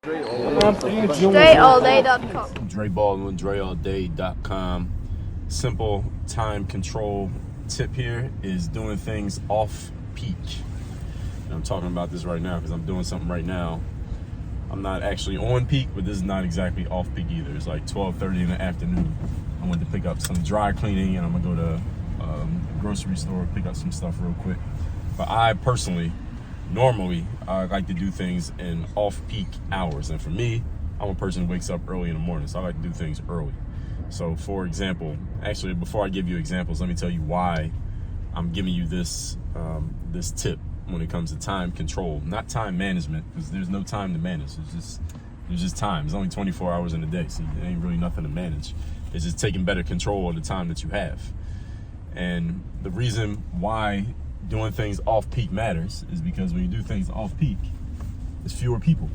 DreAllDay.com. Dre Baldwin, DreAllDay.com. Simple time control tip here is doing things off peak. And I'm talking about this right now because I'm doing something right now. I'm not actually on peak, but this is not exactly off peak either. It's like 12:30 in the afternoon. I went to pick up some dry cleaning and I'm gonna go to a grocery store, pick up some stuff real quick. But I personally, normally, I like to do things in off-peak hours. And for me, I'm a person who wakes up early in the morning, so I like to do things early. So for example, actually, before I give you examples, let me tell you why I'm giving you this this tip when it comes to time control, not time management, because there's no time to manage. There's just time. There's only 24 hours in a day, so there ain't really nothing to manage. It's just taking better control of the time that you have. And the reason why doing things off peak matters is because when you do things off peak, there's fewer people.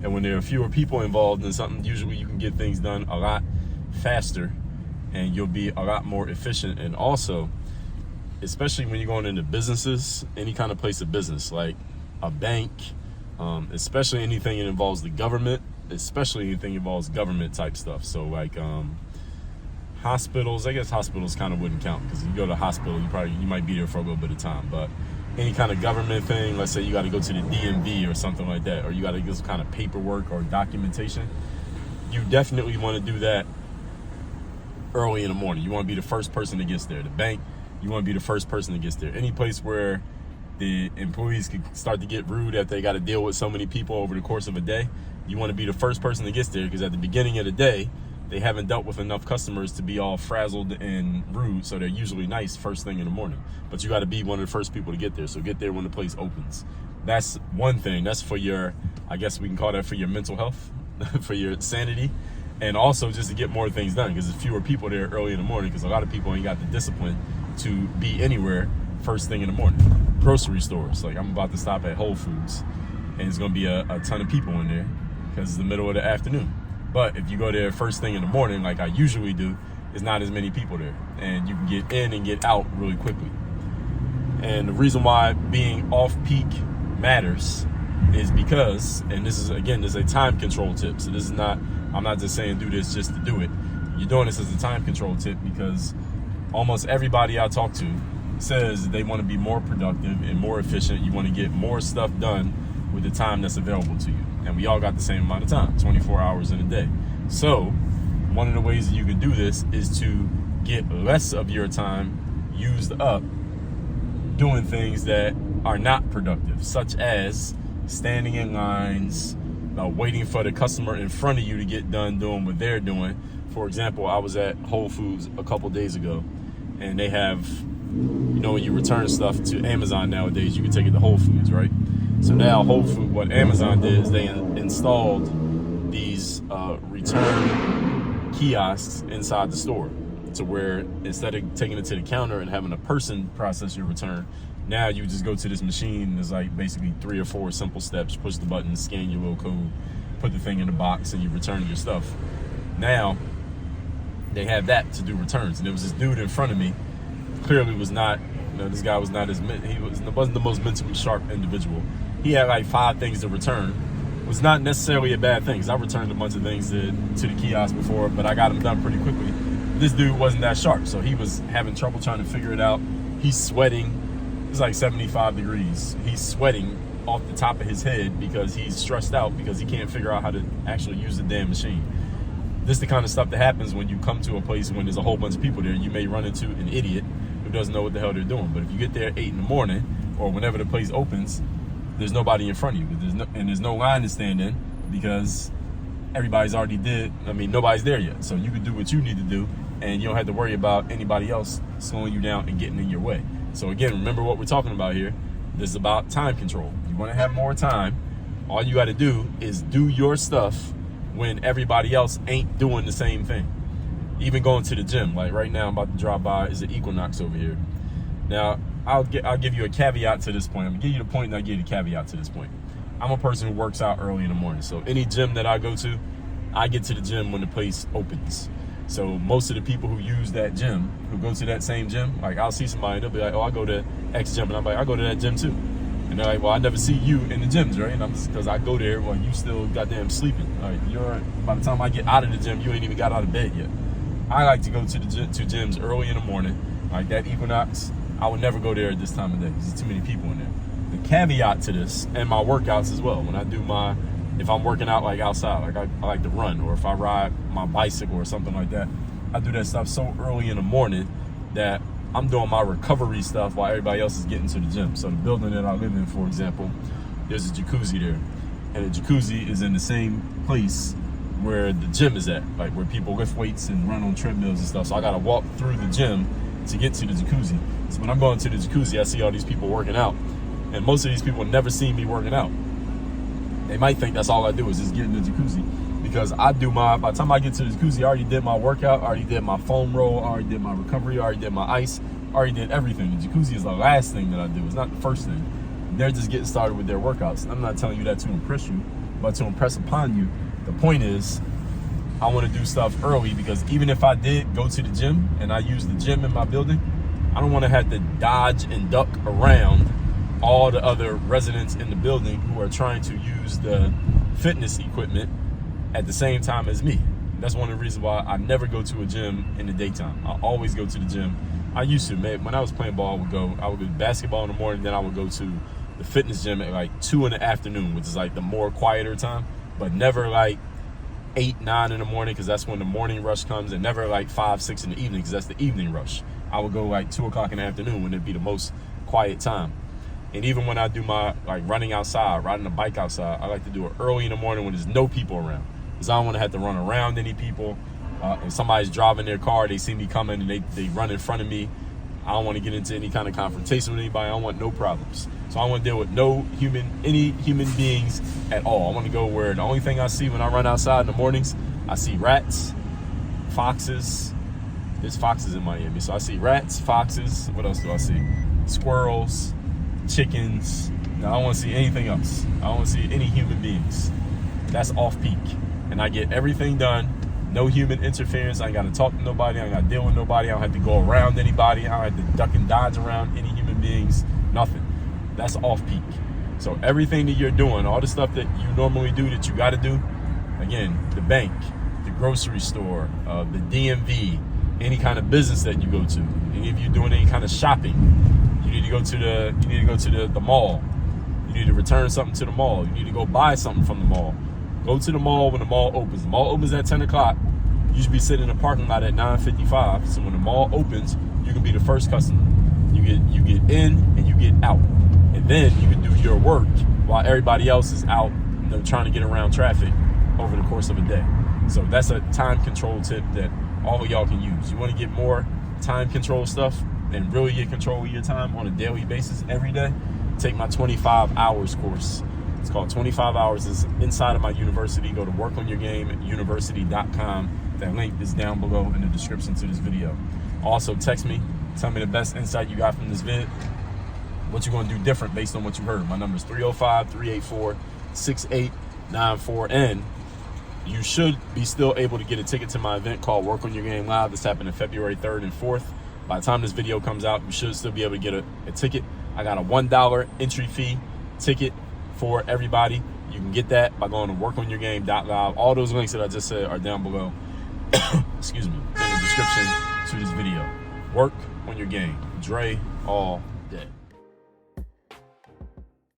And when there are fewer people involved in something, usually you can get things done a lot faster and you'll be a lot more efficient. And also, especially when you're going into businesses, any kind of place of business, like a bank, especially anything that involves the government, especially anything that involves government type stuff. So like hospitals, I guess hospitals kind of wouldn't count because if you go to a hospital, you might be there for a little bit of time. But any kind of government thing, let's say you got to go to the DMV or something like that, or you got to get some kind of paperwork or documentation, you definitely want to do that early in the morning. You want to be the first person that gets there. The bank, you want to be the first person that gets there. Any place where the employees can start to get rude if they got to deal with so many people over the course of a day, you want to be the first person that gets there because at the beginning of the day, they haven't dealt with enough customers to be all frazzled and rude, so they're usually nice first thing in the morning. But you got to be one of the first people to get there, so get there when the place opens. That's one thing. That's for your, I guess we can call that for your mental health, for your sanity, and also just to get more things done because there's fewer people there early in the morning because a lot of people ain't got the discipline to be anywhere first thing in the morning. Grocery stores, like I'm about to stop at Whole Foods, and it's going to be a ton of people in there because it's the middle of the afternoon. But if you go there first thing in the morning, like I usually do, there's not as many people there. And you can get in and get out really quickly. And the reason why being off-peak matters is because, and this is a time control tip. So this is not, I'm not just saying do this just to do it. You're doing this as a time control tip because almost everybody I talk to says they want to be more productive and more efficient. You want to get more stuff done with the time that's available to you. And we all got the same amount of time, 24 hours in a day. So one of the ways that you can do this is to get less of your time used up doing things that are not productive, such as standing in lines, waiting for the customer in front of you to get done doing what they're doing. For example, I was at Whole Foods a couple days ago, and they have, when you return stuff to Amazon nowadays, you can take it to Whole Foods, right? So now what Amazon did is they installed these return kiosks inside the store to where instead of taking it to the counter and having a person process your return, now you just go to this machine. There's like basically 3 or 4 simple steps. Push the button, scan your little code, put the thing in the box, and you return your stuff. Now they have that to do returns. And there was this dude in front of me, clearly was not, this guy was not wasn't the most mentally sharp individual. He had like 5 things to return. It was not necessarily a bad thing because I returned a bunch of things to the kiosk before, but I got them done pretty quickly. This dude wasn't that sharp, so he was having trouble trying to figure it out. He's sweating. It's like 75 degrees. He's sweating off the top of his head because he's stressed out because he can't figure out how to actually use the damn machine. This is the kind of stuff that happens when you come to a place when there's a whole bunch of people there. You may run into an idiot who doesn't know what the hell they're doing. But if you get there at 8 in the morning or whenever the place opens, there's nobody in front of you. There's no line to stand in because everybody's already nobody's there yet. So you can do what you need to do and you don't have to worry about anybody else slowing you down and getting in your way. So again, remember what we're talking about here. This is about time control. You want to have more time. All you got to do is do your stuff when everybody else ain't doing the same thing. Even going to the gym, like right now I'm about to drive by, is an Equinox over here. Now, I'll give you a caveat to this point. I'm gonna give you the point and I'll give you the caveat to this point. I'm a person who works out early in the morning. So any gym that I go to, I get to the gym when the place opens. So most of the people who use that gym, who go to that same gym, like I'll see somebody and they'll be like, oh, I go to X gym, and I'm like, I go to that gym too. And And they're like, well, I never see you in the gyms, right? And I'm just, because I go there while you still goddamn sleeping. By the time I get out of the gym, you ain't even got out of bed yet. I like to go to the gyms early in the morning. Like that Equinox, I would never go there at this time of day because there's too many people in there. The caveat to this, and my workouts as well, when I do if I'm working out like outside, like I like to run, or if I ride my bicycle or something like that, I do that stuff so early in the morning that I'm doing my recovery stuff while everybody else is getting to the gym. So the building that I live in, for example, there's a jacuzzi there. And the jacuzzi is in the same place where the gym is at, like where people lift weights and run on treadmills and stuff. So I gotta walk through the gym to get to the jacuzzi. So when I'm going to the jacuzzi, I see all these people working out. And most of these people never seen me working out. They might think that's all I do is just get in the jacuzzi. Because by the time I get to the jacuzzi, I already did my workout, I already did my foam roll, I already did my recovery, I already did my ice, I already did everything. The jacuzzi is the last thing that I do. It's not the first thing. They're just getting started with their workouts. I'm not telling you that to impress you, but to impress upon you. The point is, I want to do stuff early because even if I did go to the gym and I use the gym in my building, I don't want to have to dodge and duck around all the other residents in the building who are trying to use the fitness equipment at the same time as me. That's one of the reasons why I never go to a gym in the daytime. I always go to the gym. I used to, man. When I was playing ball, I would go basketball in the morning, then I would go to the fitness gym at like 2 in the afternoon, which is like the more quieter time, but never like 8, 9 in the morning because that's when the morning rush comes, and never like 5, 6 in the evening because that's the evening rush. I would go like 2 o'clock in the afternoon when it'd be the most quiet time. And even when I do my like running outside, riding a bike outside, I like to do it early in the morning when there's no people around. Because I don't want to have to run around any people. If somebody's driving their car, they see me coming and they run in front of me, I don't want to get into any kind of confrontation with anybody. I don't want no problems. So I want to deal with any human beings at all. I want to go where the only thing I see when I run outside in the mornings, I see rats, foxes. There's foxes in Miami. So I see rats, foxes. What else do I see? Squirrels, chickens. No, I don't want to see anything else. I don't want to see any human beings. That's off peak. And I get everything done. No human interference. I ain't got to talk to nobody. I ain't got to deal with nobody. I don't have to go around anybody. I don't have to duck and dodge around any human beings. Nothing. That's off peak. So everything that you're doing, all the stuff that you normally do that you got to do, again, the bank, the grocery store, the DMV, any kind of business that you go to, any of you doing any kind of shopping, you need to go to the mall. You need to return something to the mall. You need to go buy something from the mall. Go to the mall when the mall opens. The mall opens at 10 o'clock. You should be sitting in the parking lot at 9:55. So when the mall opens, you can be the first customer. You get in and you get out. And then you can do your work while everybody else is out, trying to get around traffic over the course of a day. So that's a time control tip that all of y'all can use. You want to get more time control stuff and really get control of your time on a daily basis every day? Take my 25 hours course. It's called 25 Hours. It's inside of my university. Go to workonyourgameuniversity.com. That link is down below in the description to this video. Also, text me. Tell me the best insight you got from this vid. What you're going to do different based on what you heard. My number is 305-384-6894. And you should be still able to get a ticket to my event called Work on Your Game Live. This happening February 3rd and 4th. By the time this video comes out, you should still be able to get a ticket. I got a $1 entry fee ticket for everybody. You can get that by going to workonyourgame.live. All those links that I just said are down below. Excuse me, in the description to this video. Work on your game. Dre, all